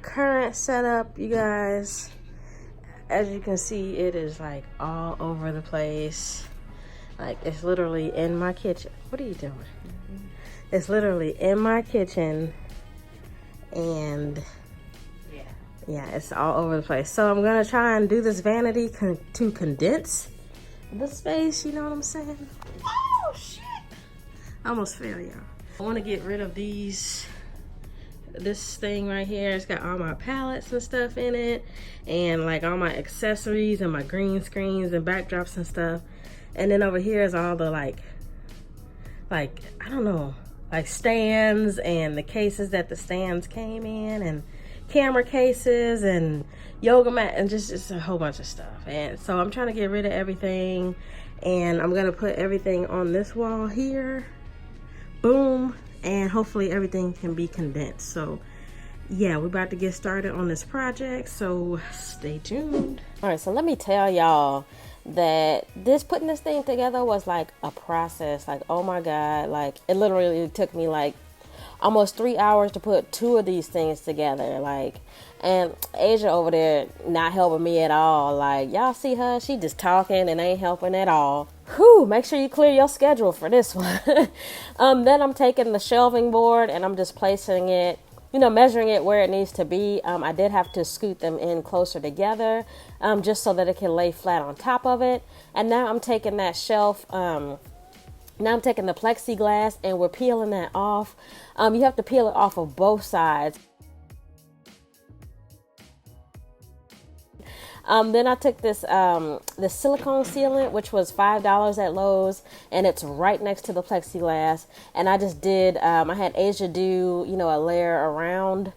current setup, you guys. As you can see, it is like all over the place. Like, it's literally in my kitchen. What are you doing? It's literally in my kitchen, and yeah, it's all over the place. So I'm gonna try and do this vanity to condense the space, you know what I'm saying? Oh shit! I almost fell, y'all. I want to get rid of this thing right here. It's got all my palettes and stuff in it, and like all my accessories and my green screens and backdrops and stuff. And then over here is all the like I don't know, like stands and the cases that the stands came in, and camera cases and yoga mat, and just a whole bunch of stuff. And so I'm trying to get rid of everything, and I'm gonna put everything on this wall here. Boom. And hopefully everything can be condensed. So yeah, we're about to get started on this project, so stay tuned. All right, so let me tell y'all that putting this thing together was like a process. Like, oh my god, like it literally took me like almost 3 hours to put 2 of these things together. Like, and Asia over there not helping me at all. Like, y'all see her, she just talking and ain't helping at all. Whew, make sure you clear your schedule for this one. Then I'm taking the shelving board and I'm just placing it, you know, measuring it where it needs to be. I did have to scoot them in closer together, just so that it can lay flat on top of it. And now I'm taking that shelf, now I'm taking the plexiglass and we're peeling that off. You have to peel it off of both sides. Then I took this silicone sealant, which was $5 at Lowe's, and it's right next to the plexiglass. And I just did, I had Asia do, you know, a layer around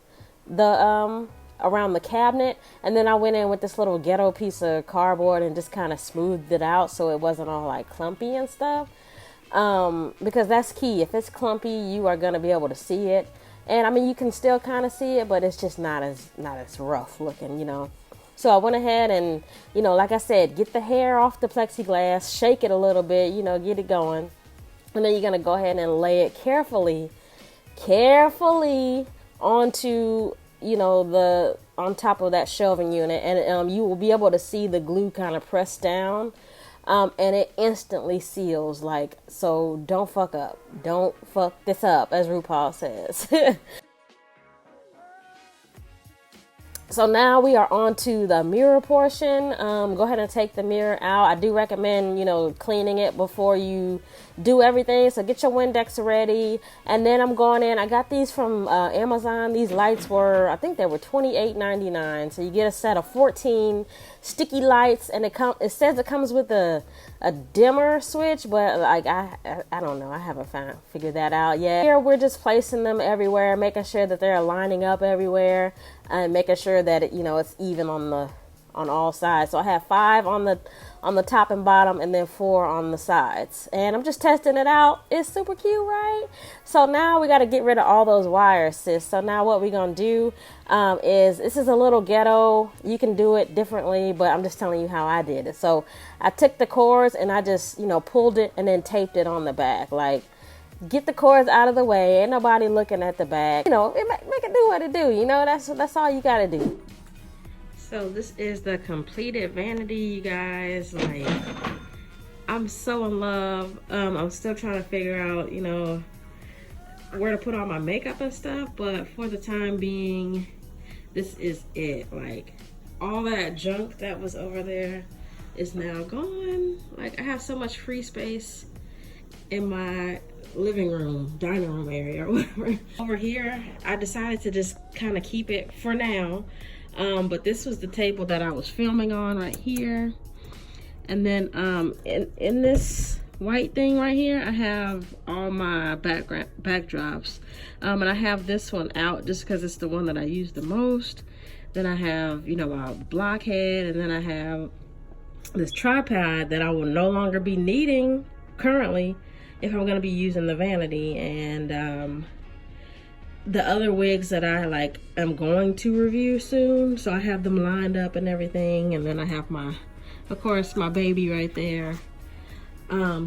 the cabinet, and then I went in with this little ghetto piece of cardboard and just kind of smoothed it out so it wasn't all like clumpy and stuff. Because that's key. If it's clumpy, you are gonna be able to see it. And I mean, you can still kind of see it, but it's just not as rough looking, you know. So I went ahead and, you know, like I said, get the hair off the plexiglass, shake it a little bit, you know, get it going. And then you're going to go ahead and lay it carefully onto, you know, on top of that shelving unit. And you will be able to see the glue kind of press down. And it instantly seals, like, so don't fuck up. Don't fuck this up, as RuPaul says. So now we are on to the mirror portion. Go ahead and take the mirror out. I do recommend, you know, cleaning it before you do everything. So get your Windex ready. And then I'm going in. I got these from Amazon. These lights were, I think they were $28.99. So you get a set of 14 sticky lights, and it says it comes with a dimmer switch, but like I don't know. I haven't figured that out yet. Here we're just placing them everywhere, making sure that they're lining up everywhere, and making sure that it, you know, it's even on all sides. So I have 5 on the top and bottom, and then 4 on the sides. And I'm just testing it out. It's super cute, right? So now we got to get rid of all those wires, sis. So now what we're going to do is, this is a little ghetto. You can do it differently, but I'm just telling you how I did it. So I took the cords and I just, you know, pulled it and then taped it on the back. Like, get the cords out of the way. Ain't nobody looking at the back. You know, make it do what it do. You know, that's all you got to do. So this is the completed vanity, you guys. Like, I'm so in love. I'm still trying to figure out, you know, where to put all my makeup and stuff, but for the time being, this is it. Like, all that junk that was over there is now gone. Like, I have so much free space in my living room, dining room area, or whatever. Over here, I decided to just kind of keep it for now. But this was the table that I was filming on right here. And then in this white thing right here, I have all my backdrops. And I have this one out just because it's the one that I use the most. Then I have, you know, my blockhead, and then I have this tripod that I will no longer be needing currently if I'm going to be using the vanity. And the other wigs that I like am going to review soon, so I have them lined up and everything. And then I have of course my baby right there.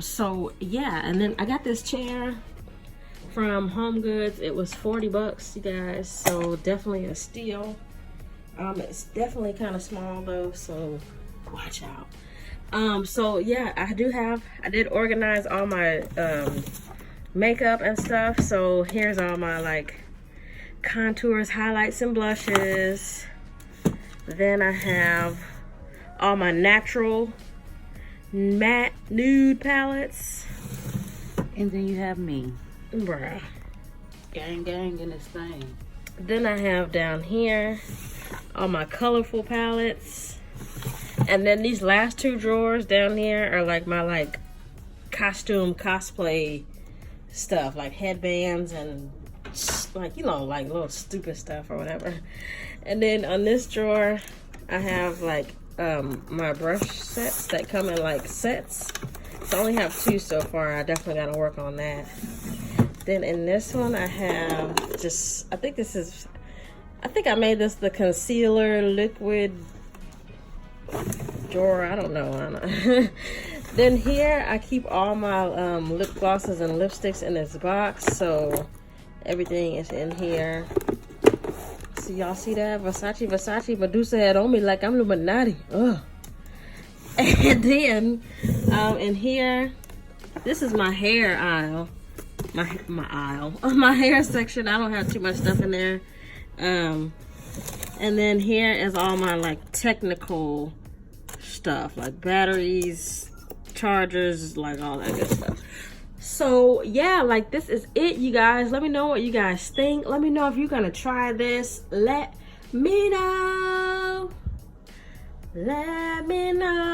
So yeah, and then I got this chair from HomeGoods. It was 40 bucks, you guys, so definitely a steal. It's definitely kind of small though, so watch out. So yeah, I did organize all my makeup and stuff. So here's all my like contours, highlights, and blushes. Then I have all my natural matte nude palettes. And then you have me. Bruh. Gang in this thing. Then I have down here all my colorful palettes. And then these last two drawers down here are like my like costume cosplay stuff, like headbands and like, you know, like little stupid stuff or whatever. And then on this drawer I have like my brush sets that come in like sets. So I only have 2 so far. I definitely gotta work on that. Then in this one I have just, I think I made this the concealer liquid drawer. I don't know. Then here I keep all my lip glosses and lipsticks in this box, so everything is in here. So y'all see that? Versace Medusa had on me like I'm Illuminati. Ugh. And then in here, this is my hair aisle. My aisle. My hair section. I don't have too much stuff in there. And then here is all my like technical stuff, like batteries, chargers, like all that good stuff. So yeah, like this is it, you guys. Let me know what you guys think. Let me know if you're gonna try this. Let me know. Let me know.